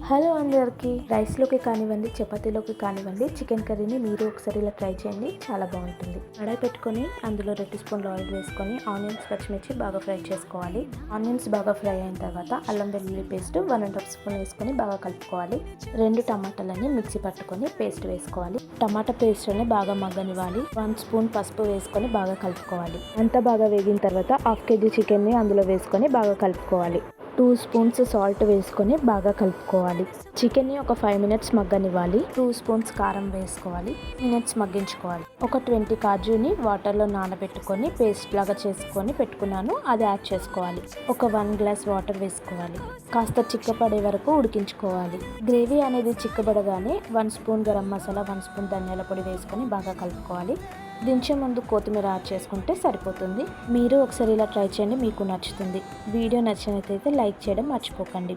Hello అందరికీ. రైస్లోకి కానివ్వండి, చపాతీలోకి కానివ్వండి, చికెన్ కర్రీని మీరు ఒకసారి ఇలా ట్రై చేయండి, చాలా బాగుంటుంది. కడాయి పెట్టుకొని అందులో 2 స్పూన్లు ఆయిల్ వేసుకొని ఆనియన్స్, పచ్చిమిర్చి బాగా ఫ్రై చేసుకోవాలి. ఆనియన్స్ బాగా ఫ్రై అయిన తర్వాత అల్లం వెల్లుల్లి పేస్ట్ 1½ స్పూన్ వేసుకొని బాగా కలుపుకోవాలి. 2 టమాటాలని మిక్సీ పట్టుకొని పేస్ట్ వేసుకోవాలి. టమాటా పేస్ట్ని బాగా మగ్గనివ్వాలి. 1 స్పూన్ పసుపు వేసుకొని బాగా కలుపుకోవాలి. అంతా బాగా వేగిన తర్వాత 1/2 kg చికెన్ని అందులో వేసుకొని బాగా కలుపుకోవాలి. 2 స్పూన్స్ సాల్ట్ వేసుకొని బాగా కలుపుకోవాలి. చికెన్ని ఒక 5 మినిట్స్ మగ్గనివ్వాలి. 2 స్పూన్స్ కారం వేసుకోవాలి. మినిట్స్ మగ్గించుకోవాలి. ఒక 20 కాజుని వాటర్లో నానబెట్టుకొని పేస్ట్ లాగా చేసుకొని పెట్టుకున్నాను, అది యాడ్ చేసుకోవాలి. ఒక 1 గ్లాస్ వాటర్ వేసుకోవాలి. కాస్త చిక్కపడే వరకు ఉడికించుకోవాలి. గ్రేవీ అనేది చిక్కబడగానే 1 స్పూన్ గరం మసాలా, 1 స్పూన్ ధనియాల పొడి వేసుకొని బాగా కలుపుకోవాలి. దించే ముందు కొత్తిమీర యాడ్ చేసుకుంటే సరిపోతుంది. మీరు ఒకసారి ఇలా ట్రై చేయండి, మీకు నచ్చుతుంది. వీడియో నచ్చినట్లయితే లైక్ చేయడం మర్చిపోకండి.